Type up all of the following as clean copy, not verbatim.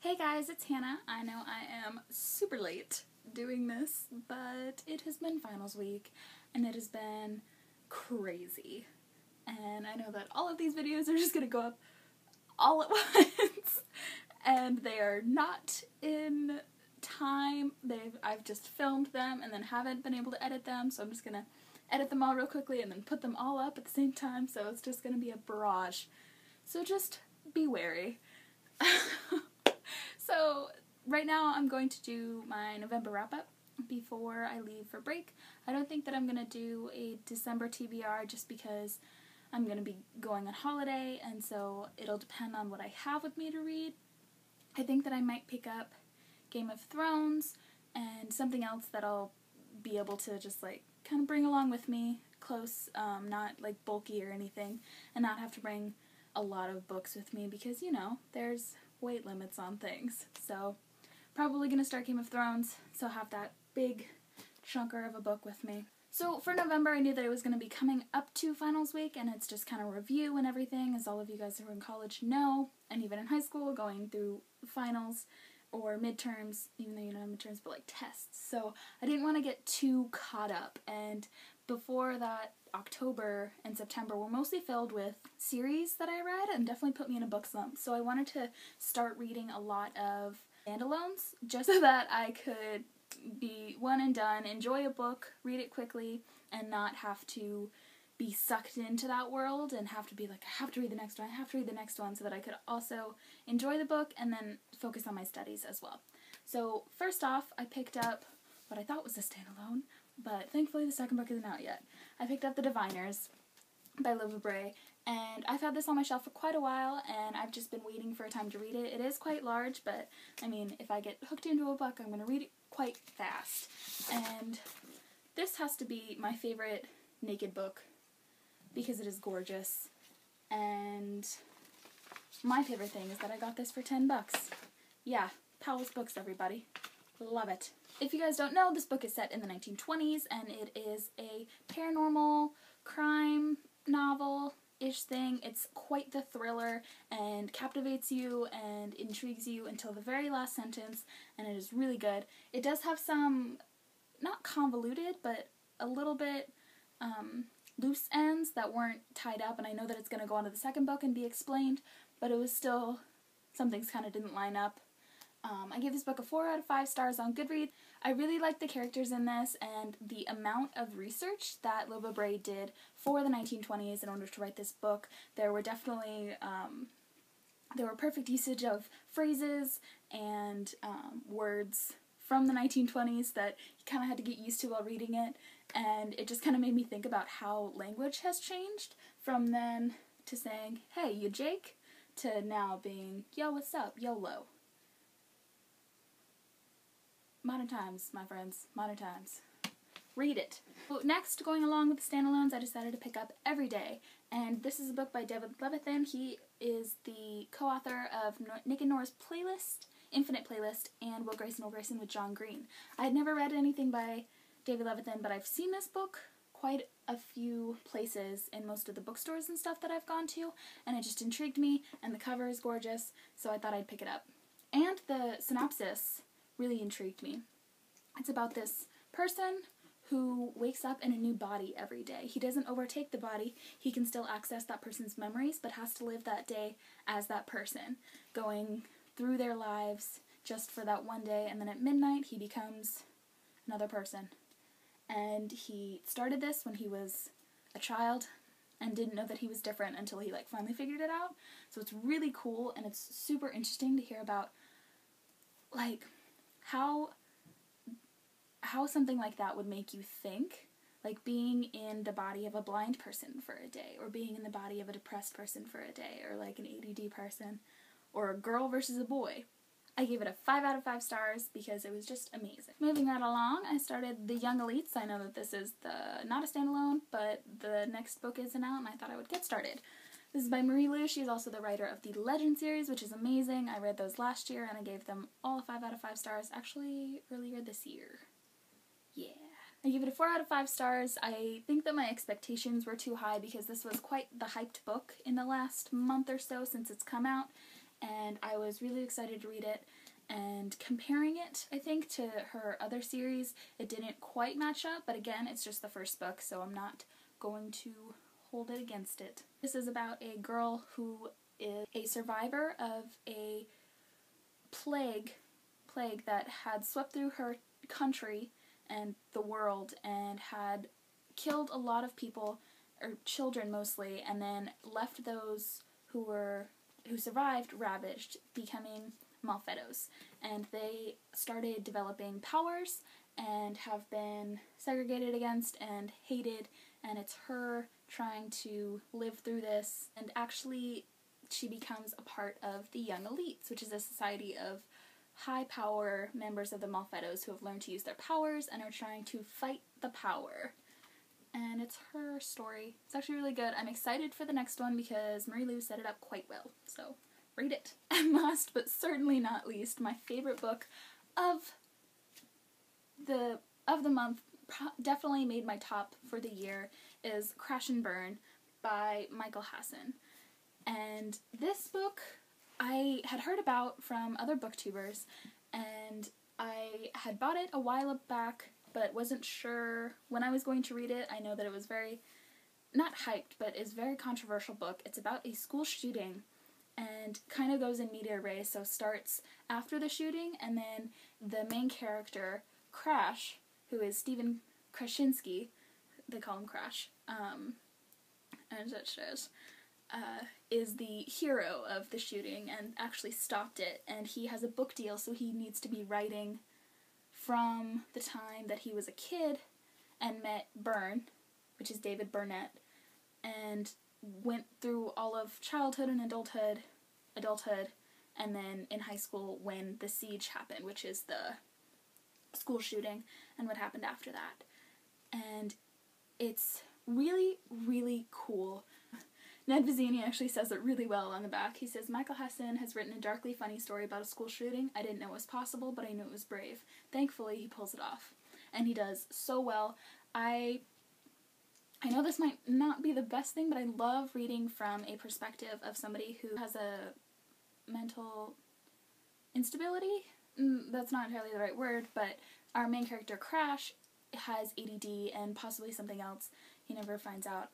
Hey guys, it's Hannah. I know I am super late doing this, but it has been finals week, and it has been crazy. And I know that all of these videos are just gonna go up all at once, and they are not in time. I've just filmed them and then haven't been able to edit them, so I'm just gonna edit them all real quickly and then put them all up at the same time, so it's just gonna be a barrage. So just be wary. So right now I'm going to do my November wrap-up before I leave for break. I don't think that I'm going to do a December TBR just because I'm going to be going on holiday, and so it'll depend on what I have with me to read. I think that I might pick up Game of Thrones and something else that I'll be able to just like kind of bring along with me close, not like bulky or anything, and not have to bring a lot of books with me because, you know, there's weight limits on things. So probably gonna start Game of Thrones, so I'll have that big chunker of a book with me. So for November, I knew that it was gonna be coming up to finals week, and it's just kind of review and everything, as all of you guys who are in college know, and even in high school, going through finals or midterms, even though you don't have midterms, but like tests. So I didn't want to get too caught up, and before that, October and September were mostly filled with series that I read and definitely put me in a book slump. So I wanted to start reading a lot of standalones just so that I could be one and done, enjoy a book, read it quickly, and not have to be sucked into that world and have to be like, I have to read the next one, I have to read the next one, so that I could also enjoy the book and then focus on my studies as well. So first off, I picked up what I thought was a standalone, but thankfully the second book isn't out yet. I picked up The Diviners by Lova Bray, and I've had this on my shelf for quite a while, and I've just been waiting for a time to read it. It is quite large, but I mean, if I get hooked into a book, I'm going to read it quite fast. And this has to be my favorite naked book because it is gorgeous. And my favorite thing is that I got this for $10. Yeah, Powell's Books, everybody. Love it. If you guys don't know, this book is set in the 1920s, and it is a paranormal crime novel-ish thing. It's quite the thriller and captivates you and intrigues you until the very last sentence, and it is really good. It does have some, not convoluted, but a little bit loose ends that weren't tied up, and I know that it's going to go on to the second book and be explained, but it was still, some things kind of didn't line up. I gave this book a 4 out of 5 stars on Goodreads. I really liked the characters in this and the amount of research that Lova Bray did for the 1920s in order to write this book. There were definitely, there were perfect usage of phrases and words from the 1920s that you kind of had to get used to while reading it, and it just kind of made me think about how language has changed from then to saying, hey, you Jake, to now being, yo, what's up, YOLO. Modern times, my friends. Modern times. Read it. So next, going along with the standalones, I decided to pick up Every Day. And this is a book by David Levithan. He is the co-author of Nick and Nora's Playlist, Infinite Playlist, and Will Grayson with John Green. I had never read anything by David Levithan, but I've seen this book quite a few places in most of the bookstores and stuff that I've gone to, and it just intrigued me, and the cover is gorgeous, so I thought I'd pick it up. And the synopsis really intrigued me. It's about this person who wakes up in a new body every day. He doesn't overtake the body. He can still access that person's memories, but has to live that day as that person, going through their lives just for that one day, and then at midnight he becomes another person. And he started this when he was a child and didn't know that he was different until he like finally figured it out. So it's really cool, and it's super interesting to hear about like how something like that would make you think, like being in the body of a blind person for a day, or being in the body of a depressed person for a day, or like an ADD person, or a girl versus a boy. I gave it a 5 out of 5 stars because it was just amazing. Moving right along, I started The Young Elites. I know that this is not a standalone, but the next book isn't out, and I thought I would get started. This is by Marie Lu. She's also the writer of the Legend series, which is amazing. I read those last year, and I gave them all a 5 out of 5 stars, actually earlier this year. Yeah. I gave it a 4 out of 5 stars. I think that my expectations were too high because this was quite the hyped book in the last month or so since it's come out, and I was really excited to read it. And comparing it, I think, to her other series, it didn't quite match up, but again, it's just the first book, so I'm not going to hold it against it. This is about a girl who is a survivor of a plague that had swept through her country and the world and had killed a lot of people, or children mostly, and then left those who survived ravaged, becoming Malfettos. And they started developing powers and have been segregated against and hated, and it's her trying to live through this. And actually, she becomes a part of the Young Elites, which is a society of high power members of the Malfettos who have learned to use their powers and are trying to fight the power. And it's her story. It's actually really good. I'm excited for the next one because Marie Lu set it up quite well, so read it. And last but certainly not least, my favorite book of the month, definitely made my top for the year, is Crash and Burn by Michael Hasson. And this book I had heard about from other booktubers, and I had bought it a while back, but wasn't sure when I was going to read it. I know that it was very, not hyped, but is a very controversial book. It's about a school shooting, and kind of goes in media res, so starts after the shooting, and then the main character, Crash, who is Stephen Krasinski, they call him Crash, and it says, is the hero of the shooting and actually stopped it, and he has a book deal, so he needs to be writing from the time that he was a kid and met Byrne, which is David Burnett, and went through all of childhood and adulthood, and then in high school when the siege happened, which is the school shooting, and what happened after that. And it's really, really cool. Ned Vizzini actually says it really well on the back. He says, Michael Hasson has written a darkly funny story about a school shooting. I didn't know it was possible, but I knew it was brave. Thankfully, he pulls it off. And he does so well. I know this might not be the best thing, but I love reading from a perspective of somebody who has a mental instability. That's not entirely the right word, but our main character, Crash, has ADD and possibly something else. He never finds out.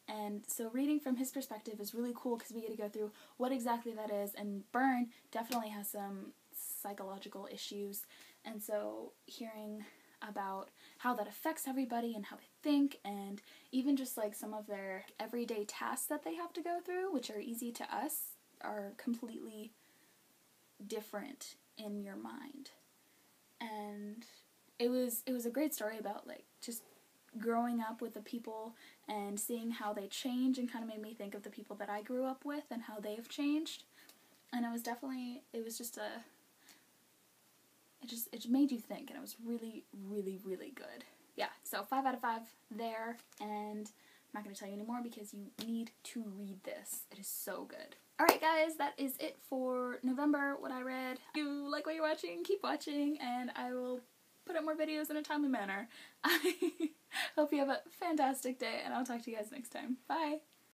And so reading from his perspective is really cool because we get to go through what exactly that is. And Byrne definitely has some psychological issues. And so hearing about how that affects everybody and how they think, and even just like some of their everyday tasks that they have to go through, which are easy to us, are completely different in your mind. And it was a great story about like just growing up with the people and seeing how they change, and kind of made me think of the people that I grew up with and how they've changed. And it made you think, and it was really, really, really good. Yeah, so 5 out of 5 there, and I'm not going to tell you anymore because you need to read this. It is so good. Alright guys, that is it for November, what I read. If you like what you're watching, keep watching, and I will put up more videos in a timely manner. I hope you have a fantastic day, and I'll talk to you guys next time. Bye!